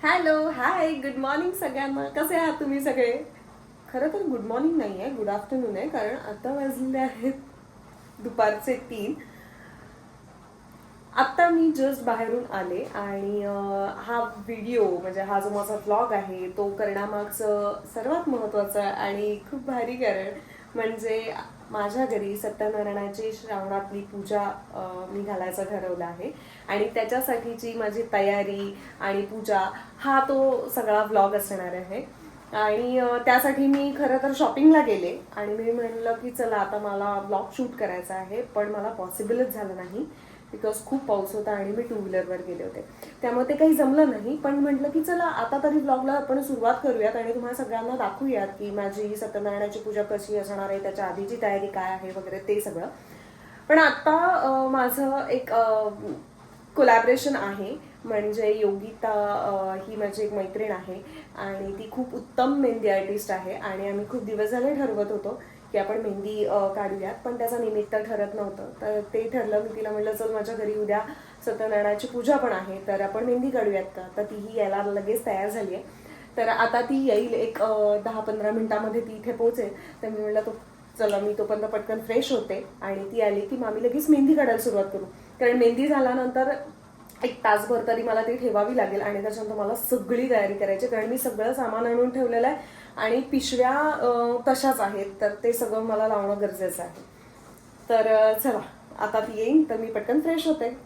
Hello, हाय, good morning सगळ्यांना. कसे आहात तुम्ही सगळे? खरं तर गुड मॉर्निंग नाही आहे, गुड आफ्टरनून आहे, कारण आता वाजलेले आहेत दुपारचे 3. आत्ता मी जस्ट बाहेरून आले आणि हा व्हिडिओ म्हणजे हा जो माझा व्लॉग आहे तो करण्यामागचं सर्वात महत्त्वाचं आणि खूप भारी कारण म्हणजे माझ्या घरी सत्यनारायणाची श्रावणातली पूजा मी घालायचं ठरवलं आहे आणि त्याच्यासाठीची माझी तयारी आणि पूजा हा तो सगळा व्लॉग असणार आहे. आणि त्यासाठी मी खरं तर शॉपिंगला गेले आणि मी म्हणलं की चला आता मला ब्लॉग शूट करायचा आहे, पण मला पॉसिबलच झालं नाही बिकॉज खूप पाऊस होता आणि मी 2 व्हीलरवर गेले होते, त्यामुळे ते काही जमलं नाही. पण म्हटलं की चला आता तरी ब्लॉगला आपण सुरुवात करूयात आणि तुम्हाला सगळ्यांना दाखवूयात की माझी सत्यनारायणाची पूजा कशी असणार आहे, त्याच्या आधीची तयारी काय आहे वगैरे ते सगळं. पण आता माझं एक कोलॅबरेशन आहे. म्हणजे योगिता ही माझी एक मैत्रीण आहे आणि ती खूप उत्तम मेहंदी आर्टिस्ट आहे आणि आम्ही खूप दिवस झाले ठरवत होतो की आपण मेहंदी काढूयात, पण त्याचं निमित्त ठरत नव्हतं. तर ते ठरलं, मी तिला म्हटलं चल माझ्या घरी उद्या सत्यनारायणाची पूजा पण आहे तर आपण मेहंदी काढूयात का. तर तीही यायला लगेच तयार झाली आहे. तर आता ती येईल एक 10-15 मिनिटामध्ये ती इथे पोहोचेल. तर मी म्हटलं तो चला मी तोपर्यंत पटकन फ्रेश होते आणि ती आली की मामी लगेच मेहंदी काढायला सुरुवात करू. कारण मेहंदी झाल्यानंतर 1 तासभर तरी मला ती ठेवावी लागेल आणि त्याच्यानंतर मला सगळी तयारी करायची, कारण मी सगळं सामान आणून ठेवलेलं आहे आणि पिशव्या तशाच आहेत, तर ते सगळं मला लावणं गरजेचं आहे. तर चला आता ती येईन तर मी पटकन फ्रेश होते.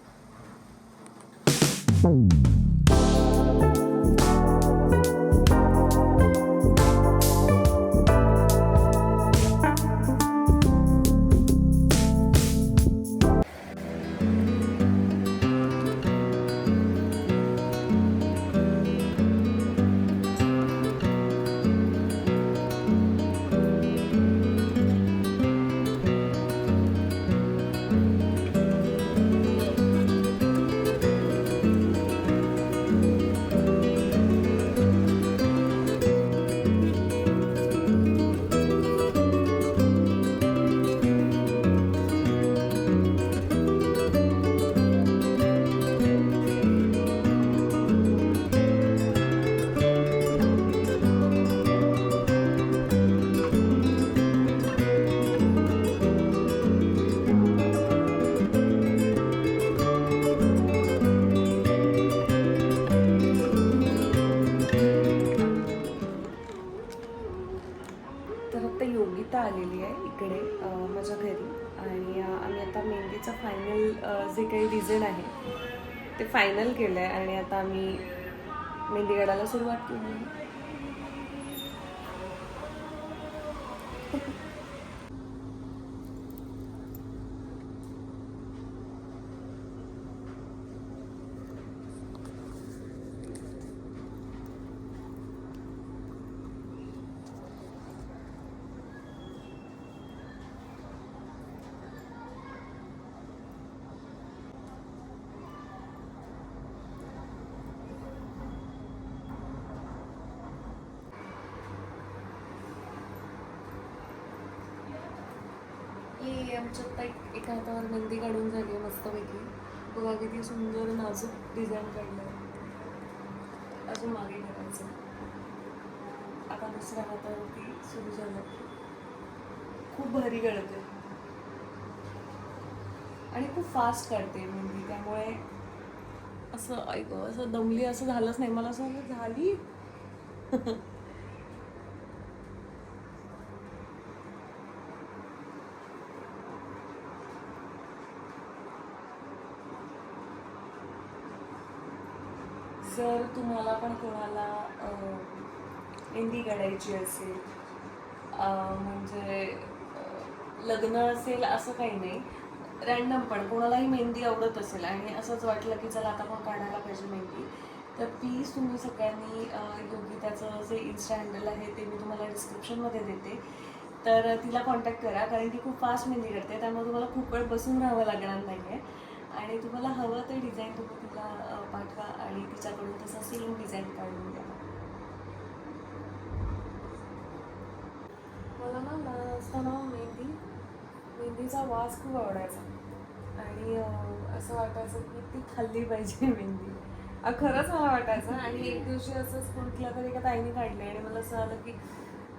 तर आता योगिता आलेली आहे इकडे माझ्या घरी आणि आम्ही आता मेहंदीचं फायनल जे काही डिझाईन आहे ते फायनल केलं आहे आणि आता आम्ही मेहंदी काढायला सुरुवात केली. ही आमच्या आता एका हातावर मेहंदी काढून झाली आहे मस्तपैकी. बघा किती सुंदर नाजूक डिझाईन काढलं आहे. अजून मागे करायचं. आता दुसऱ्या हातावरती सुरू झालं. खूप भारी काढते आणि खूप फास्ट काढते मेहंदी, त्यामुळे असं ऐक असं दमली असं झालंच नाही मला, असं झाली. जर तुम्हाला पण कोणाला मेहंदी काढायची असेल, म्हणजे लग्न असेल असं काही नाही, रॅन्डम पण कोणालाही मेहंदी आवडत असेल आणि असंच वाटलं की चला आता पण काढायला पाहिजे मेहंदी, तर प्लीज तुम्ही सगळ्यांनी योगिताचं जे इन्स्टा हँडल आहे ते मी तुम्हाला डिस्क्रिप्शनमध्ये देते, तर तिला कॉन्टॅक्ट करा. कारण ती खूप फास्ट मेहंदी काढते, त्यामुळे तुम्हाला खूप वेळ बसून राहावं लागणार नाही आहे आणि तुम्हाला हवं ते डिझाईन तुम्ही तिला पाठवा आणि तिच्याकडून तसं सेम डिझाईन काढून द्या. मला ना लहान असताना मेहंदीचा वास खूप आवडायचा आणि असं वाटायचं की ती खाल्ली पाहिजे मेहंदी. खरंच मला वाटायचं. आणि एक दिवशी असंच कुठल्या तरी एका ताईने काढले आणि मला असं आलं की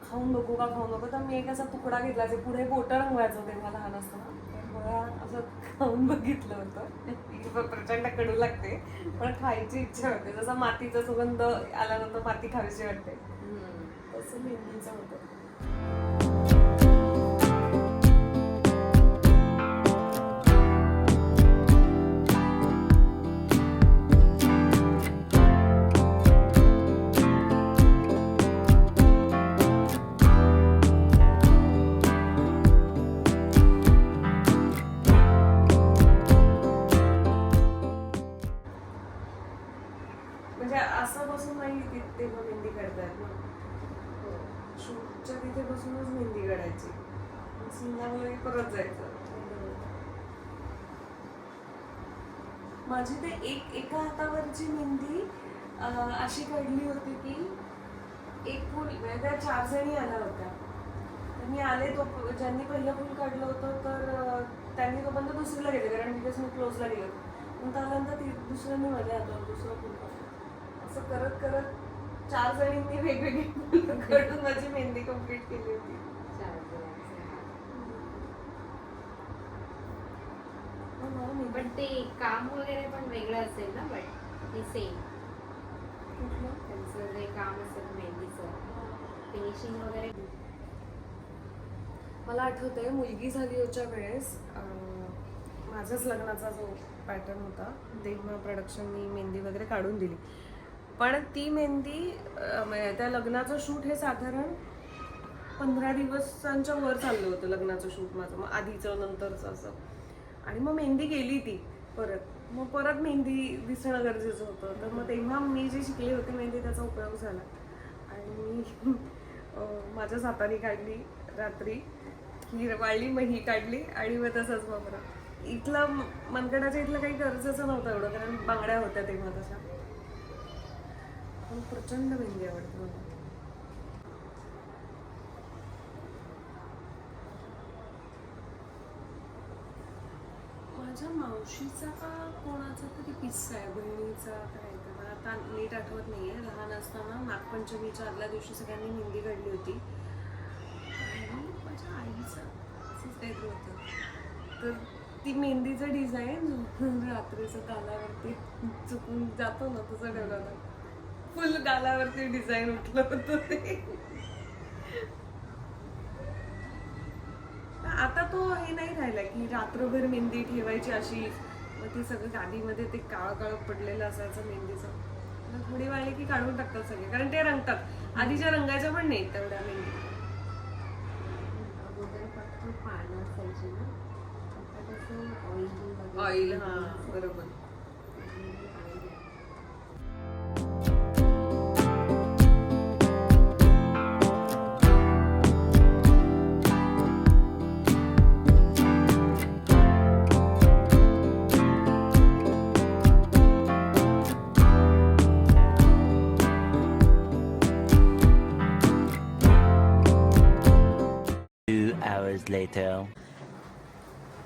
खाऊन नको का खाऊ नको, तर मी एक असा तुकडा घेतला जे पुढे बोटं रंगवायचं तेव्हा लहान असताना. तर मला असं खाऊन बघितलं होतं. प्रचंड कडू लागते पण खायची इच्छा होते. जसा मातीचा सुगंध आल्यानंतर माती खावीशी वाटते तसं मेहंदीचं होतं. म्हणजे असं बसून नाही तेव्हा मेहंदी काढतात ना, शूटच्या तिथे बसूनच मेहंदी काढायची. सिंगाला परत जायचं. माझी ते एका हातावरची मेहंदी अशी काढली होती की एक फुल, म्हणजे त्या 4 जणी आल्या होत्या. तर मी आले तो ज्यांनी पहिलं फुल काढलं होतं तर त्यांनी तोपर्यंत दुसरीला गेले, कारण बिकॉज मी क्लोजला गेलो. पण त्यानंतर दुसऱ्यांनी माझ्या हातावर दुसरं फुल काढलं. असं करत करत 4 जणींनी वेगवेगळी फुलं काढून माझी मेहंदी कम्प्लीट केली होती. पण ते काम वगैरे पण वेगळं असेल ना, बट ते सेम त्यांचं जे काम असेल मेहंदीचं फिनिशिंग वगैरे. मला आठवतंय मुलगी झाली होच्या वेळेस माझ्याच लग्नाचा जो पॅटर्न होता तेव्हा प्रोडक्शननी मेहंदी वगैरे काढून दिली. पण ती मेहंदी त्या लग्नाचं शूट हे साधारण 15 दिवसांच्या वर चाललं होतं लग्नाचं शूट माझं, मग आधीचं नंतरचं असं. आणि मग मेहंदी गेली ती मग परत मेहंदी दिसणं गरजेचं होतं. तर मग तेव्हा मी जे शिकले होते मेहंदी त्याचा उपयोग झाला. आणि मी माझ्याच हाताने काढली रात्री, ही वाळली, मग ही काढली आणि मग तसंच मग इथलं मनगडाच्या इथलं काही गरजेचं नव्हतं एवढं, कारण बांगड्या होत्या तेव्हा तशा. प्रचंड मेहंदी आवडते मला. माझ्या मावशीचा का कोणाचा तरी किस्सा आहे, बहिणीचा काय तर मला आता नीट आठवत नाहीये. लहान असताना नागपंचमीच्या आदल्या दिवशी सगळ्यांनी मेहंदी काढली होती आणि माझ्या आईचं असंच काहीतरी होतं. तर ती मेहंदीचं डिझाईन रात्रीचं गालावरती चुकून जातो ना तसं ठेवलं होतं. फुल गालावरती डिझाईन उठलं होतं ते. आता तो हे नाही राहिला की रात्रभर मेहंदी ठेवायची अशी, मग ती सगळं गादीमध्ये ते काळं काळं पडलेलं असायचं मेहंदीचं. थोडी वाळली की काढून टाकतात सगळे, कारण ते रंगतात. आधीच्या रंगाच्या पण नाही तेवढ्या मेहंदी. पानं असायची ना, आता कसं ऑइल. हा बरोबर.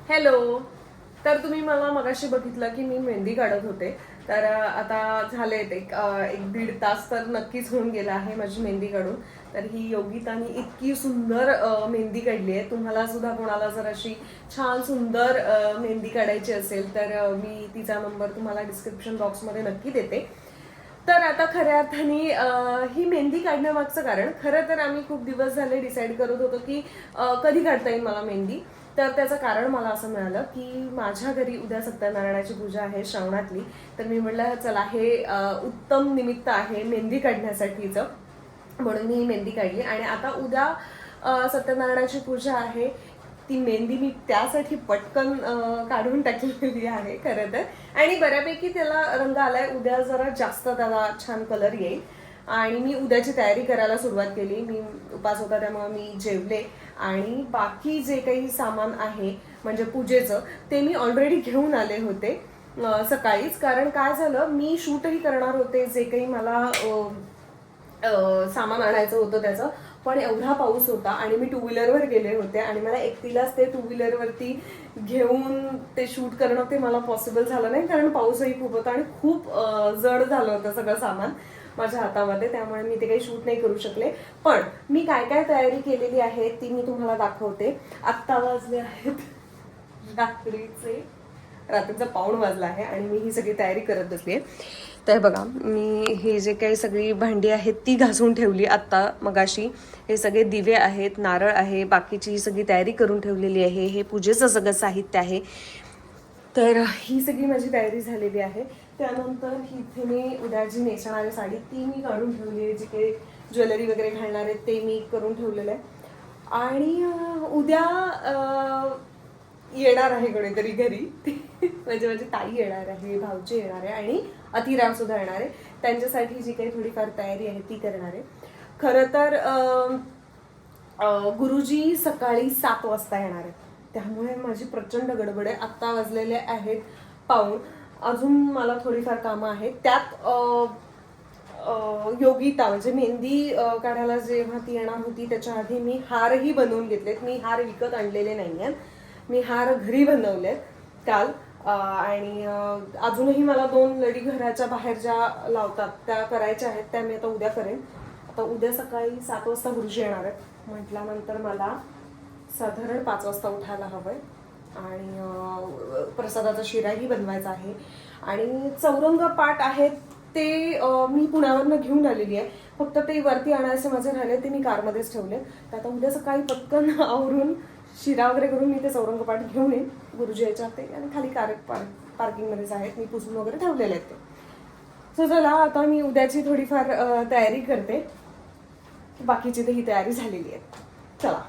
हॅलो. तर तुम्ही मला मगाशी बघितलं की मी मेहंदी काढत होते. तर आता झालेत एक 1-1.5 तास तर नक्कीच होऊन गेला आहे माझी मेहंदी काढून. तर ही योगितानी इतकी सुंदर मेहंदी काढली आहे. तुम्हाला सुद्धा कोणाला जर अशी छान सुंदर मेहंदी काढायची असेल तर मी तिचा नंबर तुम्हाला डिस्क्रिप्शन बॉक्समध्ये नक्की देते. तर आता खऱ्या अर्थाने ही मेहंदी काढण्यामागचं कारण, खरं तर आम्ही खूप दिवस झाले डिसाईड करत होतो की कधी काढता येईल मला मेहंदी. तर त्याचं कारण मला असं मिळालं की माझ्या घरी उद्या सत्यनारायणाची पूजा आहे श्रावणातली. तर मी म्हटलं चला हे उत्तम निमित्त आहे मेहंदी काढण्यासाठीचं, म्हणून मी ही मेहंदी काढली. आणि आता उद्या सत्यनारायणाची पूजा आहे, ती मेहंदी मी त्यासाठी पटकन काढून टाकलेली आहे खरं तर. आणि बऱ्यापैकी त्याला रंग आलाय. उद्या जरा जास्त त्याला छान कलर येईल आणि मी उद्याची तयारी करायला सुरुवात केली. मी उपास होता त्यामुळे मी जेवले आणि बाकी जे काही सामान आहे म्हणजे पूजेचं ते मी ऑलरेडी घेऊन आले होते सकाळीच. कारण काय झालं, मी शूटही करणार होते जे काही मला सामान आणायचं होतं त्याचं, पण एवढा पाऊस होता आणि मी 2 व्हीलरवर गेले होते आणि मला एकटीलाच ते 2 व्हीलरवरती घेऊन ते शूट करणं ते मला पॉसिबल झालं नाही, कारण पाऊसही खूप होता आणि खूप जड झालं होतं सगळं सामान माझ्या हातामध्ये, त्यामुळे मी ते काही शूट नाही करू शकले. पण मी काय काय तयारी केलेली आहे ती मी तुम्हाला दाखवते. आत्ता वाजले आहेत रात्रीचा 1:15 वाजला आहे आणि मी ही सगळी तयारी करत बसली आहे. तर बघा, मी हे जे काही सगळी भांडी आहेत ती घासून ठेवली आत्ता मगाशी. हे सगळे दिवे आहेत, नारळ आहे, बाकीची ही सगळी तयारी करून ठेवलेली आहे. हे पूजेचं सगळं साहित्य आहे. तर ही सगळी माझी तयारी झालेली आहे. त्यानंतर इथे मी उद्या जी नेसणारी साडी ती मी काढून ठेवली आहे. जी काही ज्वेलरी वगैरे घालणार आहे ते मी करून ठेवलेलं आहे. आणि उद्या येणार आहे कोणीतरी घरी. म्हणजे माझी ताई येणार आहे, भाऊजी येणार आहे आणि अतिराव सुद्धा येणार आहे. त्यांच्यासाठी जी काही थोडीफार तयारी आहे ती करणार आहे. खरं तर गुरुजी सकाळी 7 वाजता येणार आहे, त्यामुळे माझी प्रचंड गडबड आहे. आत्ता वाजलेले आहेत 5. अजून मला थोडीफार कामं आहेत. त्यात योगिता म्हणजे मेहंदी काढायला जेव्हा ती येणार होती त्याच्या आधी मी हारही बनवून घेतलेत. मी हार विकत आणलेले नाही आहेत, मी हार घरी बनवलेत काल. आणि अजूनही मला 2 लडी घराच्या बाहेर ज्या लावतात त्या करायच्या आहेत, त्या मी आता उद्या करेन. आता उद्या सकाळी 7 वाजता गुरुजी येणार आहेत म्हटल्यानंतर मला साधारण 5 वाजता उठायला हवंय. आणि प्रसादाचा शिराही बनवायचा आहे. आणि चौरंग पाट आहेत ते मी पुण्यावरनं घेऊन आलेली आहे, फक्त ते वरती आणायचे माझे राहिले, ते मी कारमध्येच ठेवले. तर आता उद्या सकाळी पटकन आवरून शिरा वगैरे करून मी ते चौरंग पाट घेऊन येईन. गुरुजी याच्या ते आणि खाली पार्किंगमध्येच आहेत, मी पुसून वगैरे ठेवलेले आहेत ते. सो चला आता मी उद्याची थोडीफार तयारी करते. बाकीची तर ही तयारी झालेली आहे. चला.